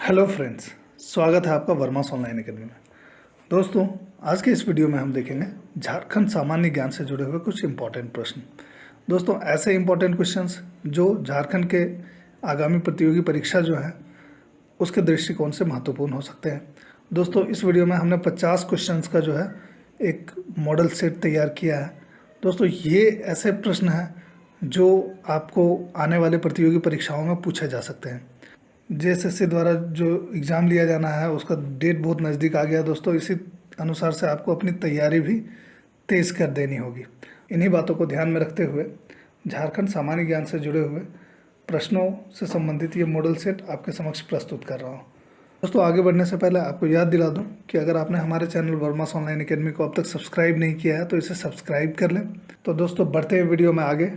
Hello friends, स्वागत है आपका वर्मास ऑनलाइन अकेडमी में। दोस्तों, आज के इस वीडियो में हम देखेंगे झारखंड सामान्य ज्ञान से जुड़े हुए कुछ इम्पोर्टेंट प्रश्न। दोस्तों, ऐसे इम्पोर्टेंट क्वेश्चंस जो झारखंड के आगामी प्रतियोगी परीक्षा जो है उसके दृष्टिकोण से महत्वपूर्ण हो सकते हैं। दोस्तों, इस वीडियो में हमने 50 क्वेश्चंस का जो है एक मॉडल सेट तैयार किया है। दोस्तों, ये ऐसे प्रश्न हैं जो आपको आने वाले प्रतियोगी परीक्षाओं में पूछे जा सकते हैं। जेएसएससी द्वारा जो एग्ज़ाम लिया जाना है उसका डेट बहुत नज़दीक आ गया दोस्तों, इसी अनुसार से आपको अपनी तैयारी भी तेज़ कर देनी होगी। इन्हीं बातों को ध्यान में रखते हुए झारखंड सामान्य ज्ञान से जुड़े हुए प्रश्नों से संबंधित ये मॉडल सेट आपके समक्ष प्रस्तुत कर रहा हूँ। दोस्तों, आगे बढ़ने से पहले आपको याद दिला दूं कि अगर आपने हमारे चैनल वर्मास ऑनलाइन अकेडमी को अब तक सब्सक्राइब नहीं किया है तो इसे सब्सक्राइब कर लें। तो दोस्तों, बढ़ते हैं वीडियो में आगे।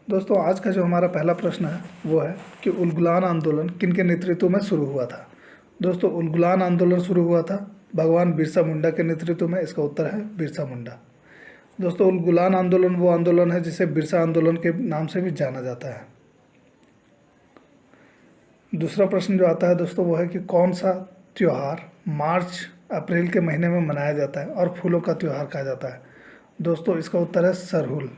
दोस्तों, आज का जो हमारा पहला प्रश्न है वो है कि उलगुलान आंदोलन किनके नेतृत्व में शुरू हुआ था। दोस्तों, उलगुलान आंदोलन शुरू हुआ था भगवान बिरसा मुंडा के नेतृत्व में। इसका उत्तर है बिरसा मुंडा। दोस्तों, उलगुलान आंदोलन वो आंदोलन है जिसे बिरसा आंदोलन के नाम से भी जाना जाता है। दूसरा प्रश्न जो आता है दोस्तों वो है कि कौन सा त्यौहार मार्च अप्रैल के महीने में मनाया जाता है और फूलों का त्यौहार कहा जाता है। दोस्तों, इसका उत्तर है सरहुल।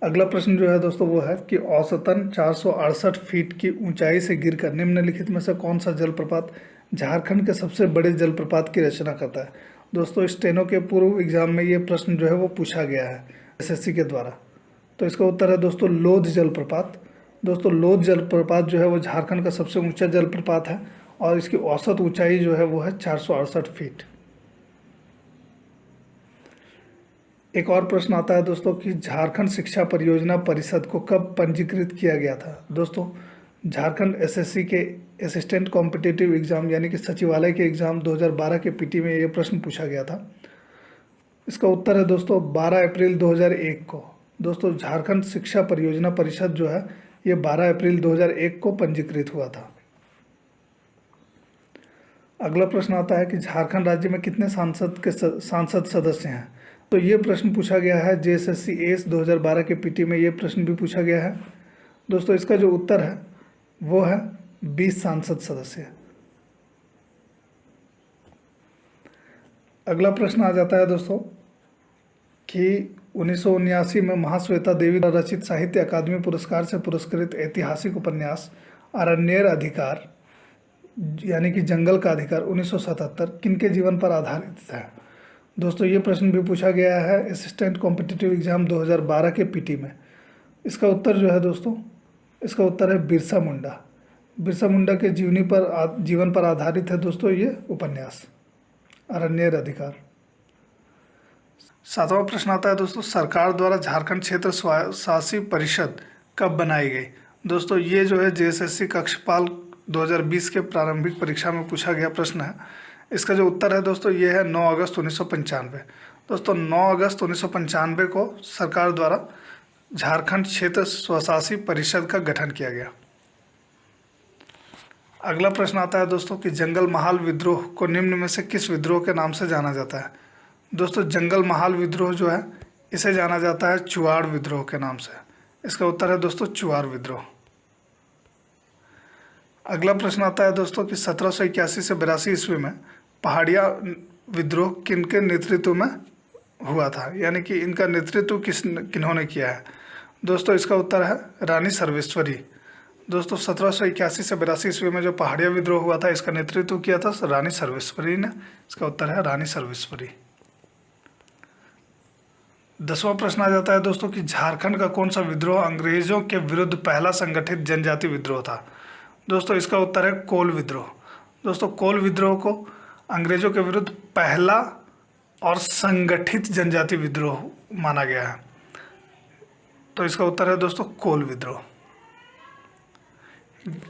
अगला प्रश्न जो है दोस्तों वो है कि औसतन 468 फीट की ऊंचाई से गिरकर निम्नलिखित में से कौन सा जलप्रपात झारखंड के सबसे बड़े जलप्रपात की रचना करता है। दोस्तों, स्टेनो के पूर्व एग्जाम में ये प्रश्न जो है वो पूछा गया है एसएससी के द्वारा। तो इसका उत्तर है दोस्तों लोध जलप्रपात। दोस्तों, लोध जलप्रपात जो है वो झारखंड का सबसे ऊंचा जलप्रपात है और इसकी औसत ऊंचाई जो है वो है 468 फीट। एक और प्रश्न आता है दोस्तों कि झारखंड शिक्षा परियोजना परिषद को कब पंजीकृत किया गया था। दोस्तों, झारखंड एसएससी के असिस्टेंट कॉम्पिटिटिव एग्जाम यानी कि सचिवालय के एग्ज़ाम 2012 के पीटी में ये प्रश्न पूछा गया था। इसका उत्तर है दोस्तों 12 अप्रैल 2001 को। दोस्तों, झारखंड शिक्षा परियोजना परिषद जो है ये 12 अप्रैल 2001 को पंजीकृत हुआ था। अगला प्रश्न आता है कि झारखंड राज्य में कितने सांसद सदस्य हैं। तो ये प्रश्न पूछा गया है जेएसएससी एस 2012 के पीटी में ये प्रश्न भी पूछा गया है। दोस्तों, इसका जो उत्तर है वो है 20 सांसद सदस्य। अगला प्रश्न आ जाता है दोस्तों कि 1979 में महाश्वेता देवी द्वारा रचित साहित्य अकादमी पुरस्कार से पुरस्कृत ऐतिहासिक उपन्यास अरण्येर अधिकार यानी कि जंगल का अधिकार 1977 किनके जीवन पर आधारित है। दोस्तों, ये प्रश्न भी पूछा गया है असिस्टेंट कॉम्पिटिटिव एग्जाम 2012 के पीटी में। इसका उत्तर जो है दोस्तों, इसका उत्तर है बिरसा मुंडा। बिरसा मुंडा के जीवन पर आधारित है दोस्तों ये उपन्यास अरण्येर अधिकार। सातवां प्रश्न आता है दोस्तों, सरकार द्वारा झारखंड क्षेत्र शासी परिषद कब बनाई गई। दोस्तों, ये जो है जेएसएससी कक्षपाल 2020 के प्रारंभिक परीक्षा में पूछा गया प्रश्न है। इसका जो उत्तर है दोस्तों ये है 9 अगस्त 1995। दोस्तों, 9 अगस्त 1995 को सरकार द्वारा झारखंड क्षेत्र स्वशासी परिषद का गठन किया गया। अगला प्रश्न आता है दोस्तों कि जंगल महाल विद्रोह को निम्न में से किस विद्रोह के नाम से जाना जाता है। दोस्तों, जंगल महाल विद्रोह जो है इसे जाना जाता है चुआड़ विद्रोह के नाम से। इसका उत्तर है दोस्तों चुआड़ विद्रोह। अगला प्रश्न आता है दोस्तों कि 1781 से 82 ईस्वी में पहाड़िया विद्रोह किनके नेतृत्व में हुआ था, यानी कि इनका नेतृत्व किन्होंने किया है। दोस्तों, इसका उत्तर है रानी सर्वेश्वरी। दोस्तों, 1781 से 82 ईस्वी में जो पहाड़िया विद्रोह हुआ था इसका नेतृत्व किया था रानी सर्वेश्वरी ने। इसका उत्तर है रानी सर्वेश्वरी। 10वां प्रश्न आ जाता है दोस्तों कि झारखंड का कौन सा विद्रोह अंग्रेजों के विरुद्ध पहला संगठित जनजाति विद्रोह था। दोस्तों, इसका उत्तर है कोल विद्रोह। दोस्तों, कोल विद्रोह को अंग्रेजों के विरुद्ध पहला और संगठित जनजाति विद्रोह माना गया है। तो इसका उत्तर है दोस्तों कोल विद्रोह।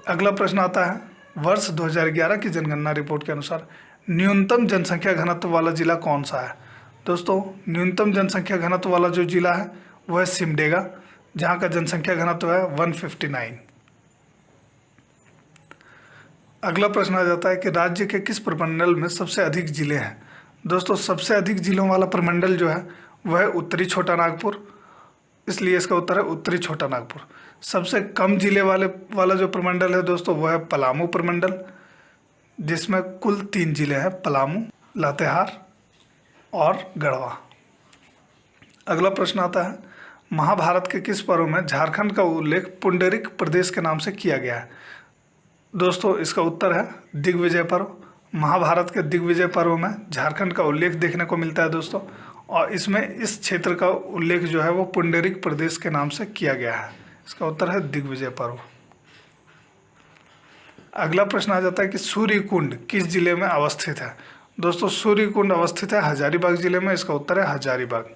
अगला प्रश्न आता है, वर्ष 2011 की जनगणना रिपोर्ट के अनुसार न्यूनतम जनसंख्या घनत्व वाला जिला कौन सा है। दोस्तों, न्यूनतम जनसंख्या घनत्व वाला जो जिला है वह है सिमडेगा, जहाँ का जनसंख्या घनत्व है 159। अगला प्रश्न आ जाता है कि राज्य के किस प्रमंडल में सबसे अधिक जिले हैं। दोस्तों, सबसे अधिक जिलों वाला प्रमंडल जो है वह है उत्तरी छोटा नागपुर। इसलिए इसका उत्तर है उत्तरी छोटा नागपुर। सबसे कम जिले वाला जो प्रमंडल है दोस्तों वो है पलामू प्रमंडल, जिसमें कुल 3 जिले हैं, पलामू, लातेहार और गढ़वा। अगला प्रश्न आता है, महाभारत के किस पर्व में झारखंड का उल्लेख पुंडरिक प्रदेश के नाम से किया गया है? दोस्तों इसका उत्तर है दिग्विजय पर्व। महाभारत के दिग्विजय पर्व में झारखंड का उल्लेख देखने को मिलता है दोस्तों, और इसमें इस क्षेत्र का उल्लेख जो है वो पुंडरिक प्रदेश के नाम से किया गया है। इसका उत्तर है दिग्विजय पर्व। अगला प्रश्न आ जाता है कि सूर्यकुंड किस जिले में अवस्थित है? दोस्तों सूर्यकुंड अवस्थित है हजारीबाग जिले में। इसका उत्तर है हजारीबाग।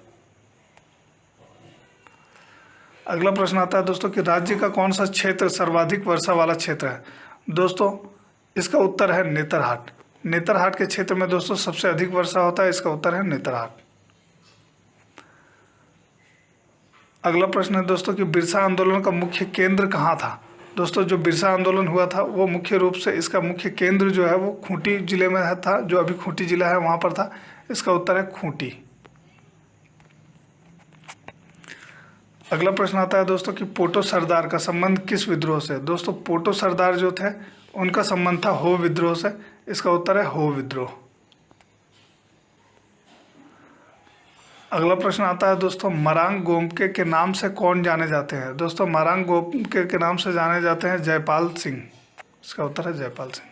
अगला प्रश्न आता है दोस्तों कि राज्य का कौन सा क्षेत्र सर्वाधिक वर्षा वाला क्षेत्र है? दोस्तों इसका उत्तर है नेतरहाट। नेतरहाट के क्षेत्र में दोस्तों सबसे अधिक वर्षा होता है। इसका उत्तर है नेतरहाट। अगला प्रश्न है दोस्तों कि बिरसा आंदोलन का मुख्य केंद्र कहाँ था? दोस्तों जो बिरसा आंदोलन हुआ था वो मुख्य रूप से इसका मुख्य केंद्र जो है वो खूंटी जिले में था, जो अभी खूंटी जिला है वहाँ पर था। इसका उत्तर है खूंटी। अगला प्रश्न आता है दोस्तों कि पोटो सरदार का संबंध किस विद्रोह से? दोस्तों पोटो सरदार जो थे उनका संबंध था हो विद्रोह से। इसका उत्तर है हो विद्रोह। अगला प्रश्न आता है दोस्तों मरांग गोमके के नाम से कौन जाने जाते हैं? दोस्तों मरांग गोमके के नाम से जाने जाते हैं जयपाल सिंह। इसका उत्तर है जयपाल सिंह।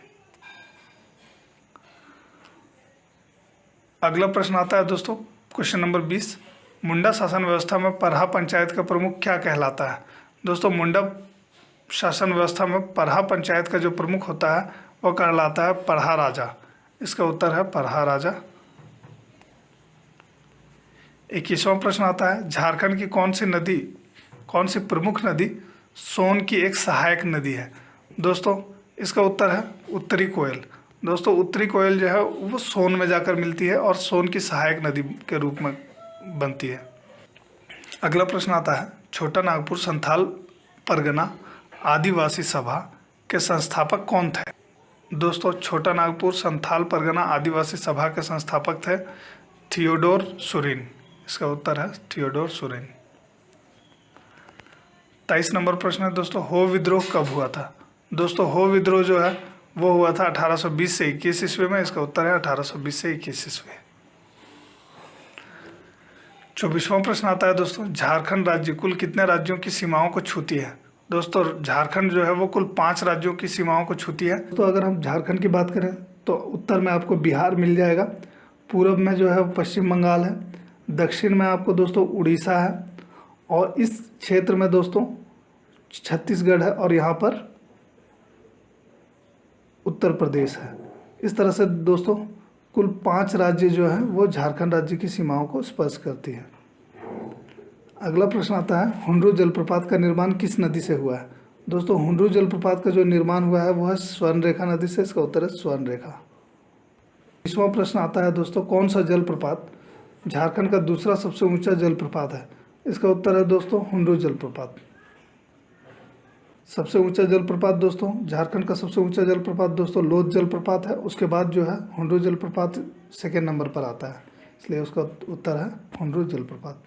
अगला प्रश्न आता है दोस्तों क्वेश्चन नंबर 20, मुंडा शासन व्यवस्था में परहा पंचायत का प्रमुख क्या कहलाता है? दोस्तों मुंडा शासन व्यवस्था में परहा पंचायत का जो प्रमुख होता है वह कहलाता है परहा राजा। इसका उत्तर है परहा राजा। 21वां प्रश्न आता है झारखंड की कौन सी प्रमुख नदी सोन की एक सहायक नदी है? दोस्तों इसका उत्तर है उत्तरी कोयल। दोस्तों उत्तरी कोयल जो है वो सोन में जाकर मिलती है और सोन की सहायक नदी के रूप में बनती है। अगला प्रश्न आता है छोटा नागपुर संथाल परगना आदिवासी सभा के संस्थापक कौन थे? दोस्तों छोटा नागपुर संथाल परगना आदिवासी सभा के संस्थापक थे थियोडोर सुरीन। इसका उत्तर है थियोडोर सुरीन। 23 नंबर प्रश्न है दोस्तों हो विद्रोह कब हुआ था? दोस्तों हो विद्रोह जो है वो हुआ था 1820 से 21 ईस्वी में। इसका उत्तर है 1820 से 21 ईस्वी। 24वां प्रश्न आता है दोस्तों झारखंड राज्य कुल कितने राज्यों की सीमाओं को छूती है? दोस्तों झारखंड जो है वो कुल 5 राज्यों की सीमाओं को छूती है। तो अगर हम झारखंड की बात करें तो उत्तर में आपको बिहार मिल जाएगा, पूर्व में जो है वो पश्चिम बंगाल है, दक्षिण में आपको दोस्तों उड़ीसा है, और इस क्षेत्र में दोस्तों छत्तीसगढ़ है, और यहाँ पर उत्तर प्रदेश है। इस तरह से दोस्तों कुल 5 राज्य जो हैं वो झारखंड राज्य की सीमाओं को स्पर्श करती है। अगला प्रश्न आता है हुंडरू जलप्रपात का निर्माण किस नदी से हुआ है? दोस्तों हुंडरू जलप्रपात का जो निर्माण हुआ है वो है स्वर्णरेखा नदी से। इसका उत्तर है स्वर्णरेखा। 20वां प्रश्न आता है दोस्तों कौन सा जलप्रपात झारखंड का दूसरा सबसे ऊंचा जलप्रपात है? इसका उत्तर है दोस्तों हुंडरू जलप्रपात। सबसे ऊंचा जलप्रपात दोस्तों झारखंड का सबसे ऊंचा जलप्रपात दोस्तों लोध जलप्रपात है। उसके बाद जो है हुंडरू जलप्रपात सेकेंड नंबर पर आता है, इसलिए उसका उत्तर है हुंडरू जलप्रपात।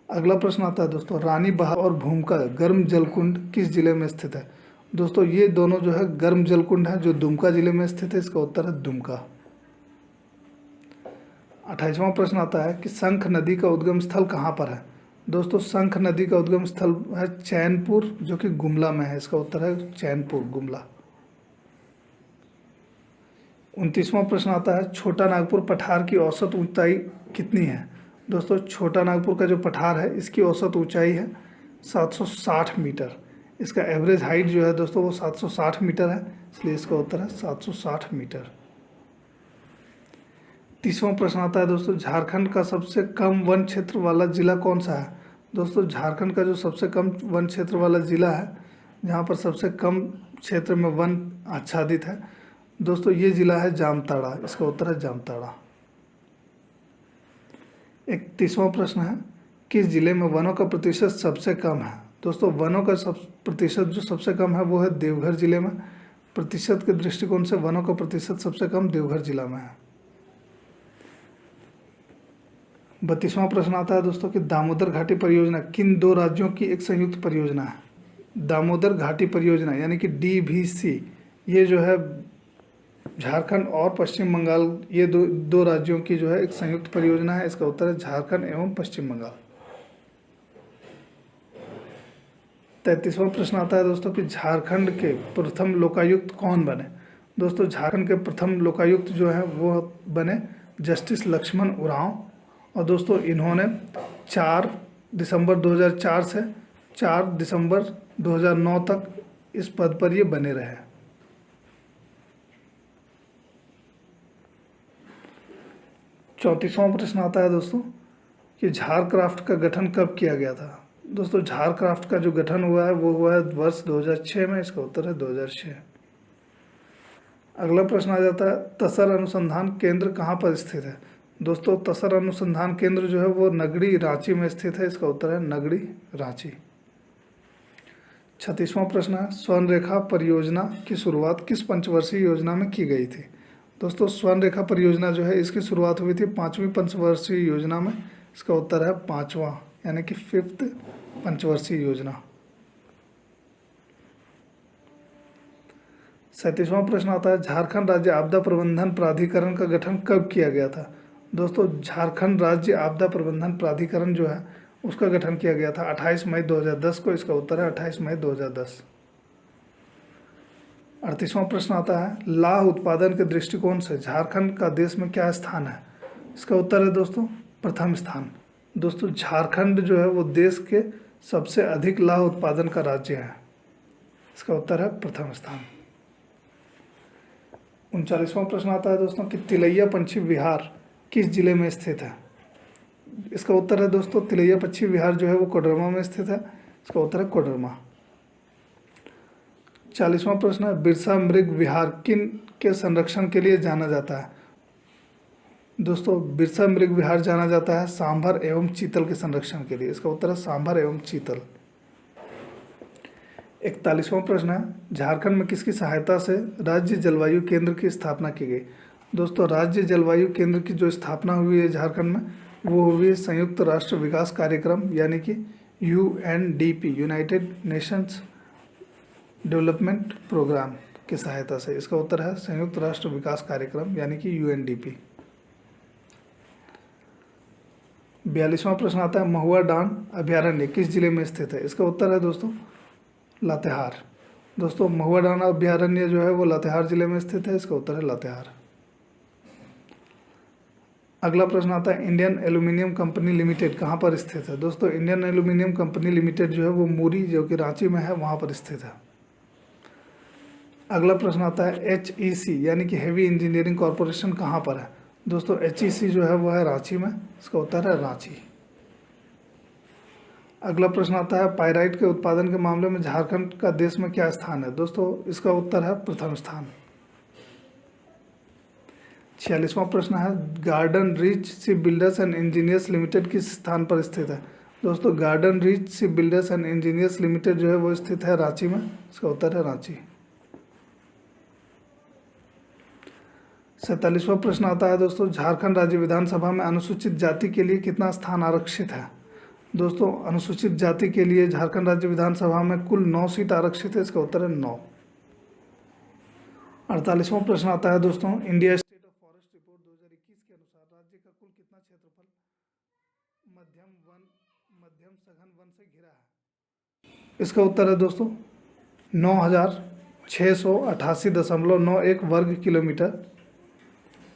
अगला प्रश्न आता है दोस्तों रानी बहार और भूमका गर्म जलकुंड किस जिले में स्थित है? दोस्तों ये दोनों जो है गर्म जलकुंड है जो दुमका जिले में स्थित है। इसका उत्तर है दुमका। 28वां प्रश्न आता है कि शंख नदी का उद्गम स्थल कहाँ पर है? दोस्तों शंख नदी का उद्गम स्थल है चैनपुर, जो कि गुमला में है। इसका उत्तर है चैनपुर, गुमला। 29वां प्रश्न आता है छोटा नागपुर पठार की औसत ऊंचाई कितनी है? दोस्तों छोटा नागपुर का जो पठार है इसकी औसत ऊंचाई है 760 मीटर। इसका एवरेज हाइट जो है दोस्तों वो 760 मीटर है, इसलिए इसका उत्तर है 760 मीटर। 30वां प्रश्न आता है दोस्तों झारखंड का सबसे कम वन क्षेत्र वाला जिला कौन सा है? दोस्तों झारखंड का जो सबसे कम वन क्षेत्र वाला जिला है, जहाँ पर सबसे कम क्षेत्र में वन आच्छादित है दोस्तों, ये जिला है जामताड़ा। इसका उत्तर है जामताड़ा। 31वां प्रश्न है किस जिले में वनों का प्रतिशत सबसे कम है? दोस्तों वनों का प्रतिशत जो सबसे कम है वो है देवघर जिले में। प्रतिशत के दृष्टिकोण से वनों का प्रतिशत सबसे कम देवघर जिला में है। 32वां प्रश्न आता है दोस्तों कि दामोदर घाटी परियोजना किन दो राज्यों की एक संयुक्त परियोजना है। दामोदर घाटी परियोजना यानी कि DVC, ये जो है झारखंड और पश्चिम बंगाल, ये दो राज्यों की जो है एक संयुक्त परियोजना है। इसका उत्तर है झारखंड एवं पश्चिम बंगाल। 33वां प्रश्न आता है दोस्तों कि झारखंड के प्रथम लोकायुक्त कौन बने। दोस्तों झारखंड के प्रथम लोकायुक्त जो है वो बने जस्टिस लक्ष्मण उरांव, और दोस्तों इन्होंने 4 दिसंबर 2004 से 4 दिसंबर 2009 तक इस पद पर ये बने रहे। 34वां प्रश्न आता है दोस्तों कि झारक्राफ्ट का गठन कब किया गया था। दोस्तों झारक्राफ्ट का जो गठन हुआ है वो हुआ है वर्ष 2006 में। इसका उत्तर है 2006। अगला प्रश्न आ जाता है तसर अनुसंधान केंद्र कहाँ पर स्थित है। दोस्तों तसर अनुसंधान केंद्र जो है वो नगड़ी रांची में स्थित है। इसका उत्तर है नगड़ी रांची। 36वां प्रश्न है स्वर्ण रेखा परियोजना की शुरुआत किस पंचवर्षीय योजना में की गई थी। दोस्तों स्वर्ण रेखा परियोजना जो है इसकी शुरुआत हुई थी 5वीं पंचवर्षीय योजना में। इसका उत्तर है 5वां यानी कि 5th पंचवर्षीय योजना। 37वां प्रश्न आता है झारखंड राज्य आपदा प्रबंधन प्राधिकरण का गठन कब किया गया था। दोस्तों झारखंड राज्य आपदा प्रबंधन प्राधिकरण जो है उसका गठन किया गया था 28 मई 2010 को। इसका उत्तर है 28 मई 2010। 38वां प्रश्न आता है लाह उत्पादन के दृष्टिकोण से झारखंड का देश में क्या स्थान है। इसका उत्तर है दोस्तों प्रथम स्थान। दोस्तों झारखंड जो है वो देश के सबसे अधिक लाह उत्पादन का राज्य है। इसका उत्तर है प्रथम स्थान। 39वां प्रश्न आता है दोस्तों कि तिलैया पंछी विहार किस जिले में स्थित है। इसका उत्तर है दोस्तों तिलैया पंछी विहार जो है वो कोडरमा में स्थित है। इसका उत्तर है कोडरमा। 40वां प्रश्न है बिरसा मृग विहार किन के संरक्षण के लिए जाना जाता है। दोस्तों बिरसा मृग विहार जाना जाता है सांभर एवं चीतल के संरक्षण के लिए। इसका उत्तर है सांभर एवं चीतल। 41वां प्रश्न है झारखंड में किसकी सहायता से राज्य जलवायु केंद्र की स्थापना की गई। दोस्तों राज्य जलवायु केंद्र की जो स्थापना हुई है झारखंड में वो हुई है संयुक्त राष्ट्र विकास कार्यक्रम यानी कि UNDP, united nations development programme की सहायता से। इसका उत्तर है संयुक्त राष्ट्र विकास कार्यक्रम यानी कि UNDP। 42वां प्रश्न आता है महुआ डांग अभ्यारण्य किस जिले में स्थित है। इसका उत्तर है दोस्तों लातेहार। दोस्तों महुआ डांग अभ्यारण्य जो है वो लातेहार जिले में स्थित है। इसका उत्तर है लातेहार। अगला प्रश्न आता है इंडियन एल्यूमिनियम कंपनी लिमिटेड कहाँ पर स्थित है। दोस्तों इंडियन एल्यूमिनियम कंपनी लिमिटेड जो है वो मूरी जो कि रांची में है वहाँ पर स्थित है। अगला प्रश्न आता है HEC यानी कि हैवी इंजीनियरिंग कॉरपोरेशन कहाँ पर है। दोस्तों HEC जो है वो है रांची में। इसका उत्तर है रांची। अगला प्रश्न आता है पाइराइट के उत्पादन के मामले में झारखंड का देश में क्या स्थान है। दोस्तों इसका उत्तर है प्रथम स्थान। 46वां प्रश्न है garden reach ship builders and engineers limited किस स्थान पर स्थित है। दोस्तों garden reach ship builders and engineers limited जो है वो स्थित है रांची में। इसका उत्तर है रांची। 47वां प्रश्न आता है दोस्तों झारखंड राज्य विधानसभा में अनुसूचित जाति के लिए कितना स्थान आरक्षित है। दोस्तों अनुसूचित जाति के लिए झारखंड राज्य विधानसभा में कुल 9 सीट आरक्षित है। इसका उत्तर है 9। 48वां प्रश्न आता है दोस्तों India state of forest report 2021 के अनुसार राज्य का कुल कितना क्षेत्रफल मध्यम सघन वन से घिरा है। इसका उत्तर है दोस्तों 9688.91 वर्ग किलोमीटर,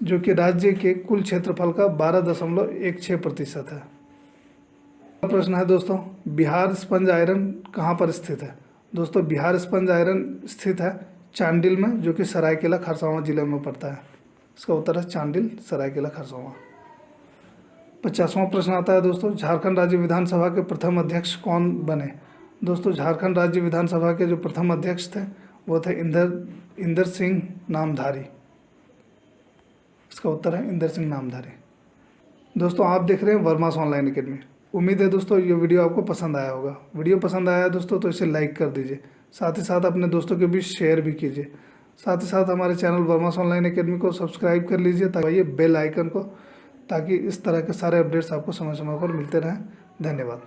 जो कि राज्य के कुल क्षेत्रफल का 12.16% है। प्रश्न है दोस्तों बिहार स्पंज आयरन कहाँ पर स्थित है। दोस्तों बिहार स्पंज आयरन स्थित है चांडिल में, जो कि सरायकेला खरसावां जिले में पड़ता है। इसका उत्तर है चांडिल सरायकेला खरसावां। 50वां प्रश्न आता है दोस्तों झारखंड राज्य विधानसभा के प्रथम अध्यक्ष कौन बने। दोस्तों झारखंड राज्य विधानसभा के जो प्रथम अध्यक्ष थे वो थे इंदर सिंह नामधारी। इसका उत्तर है इंदर सिंह नामधारी। दोस्तों आप देख रहे हैं वर्मास ऑनलाइन अकेडमी। उम्मीद है दोस्तों ये वीडियो आपको पसंद आया होगा। वीडियो पसंद आया है दोस्तों तो इसे लाइक कर दीजिए, साथ ही साथ अपने दोस्तों के बीच शेयर भी कीजिए। साथ ही साथ हमारे चैनल वर्मास ऑनलाइन अकेडमी को सब्सक्राइब कर लीजिए ताकि ये बेल आइकन को, ताकि इस तरह के सारे अपडेट्स आपको समय समय पर मिलते रहें। धन्यवाद।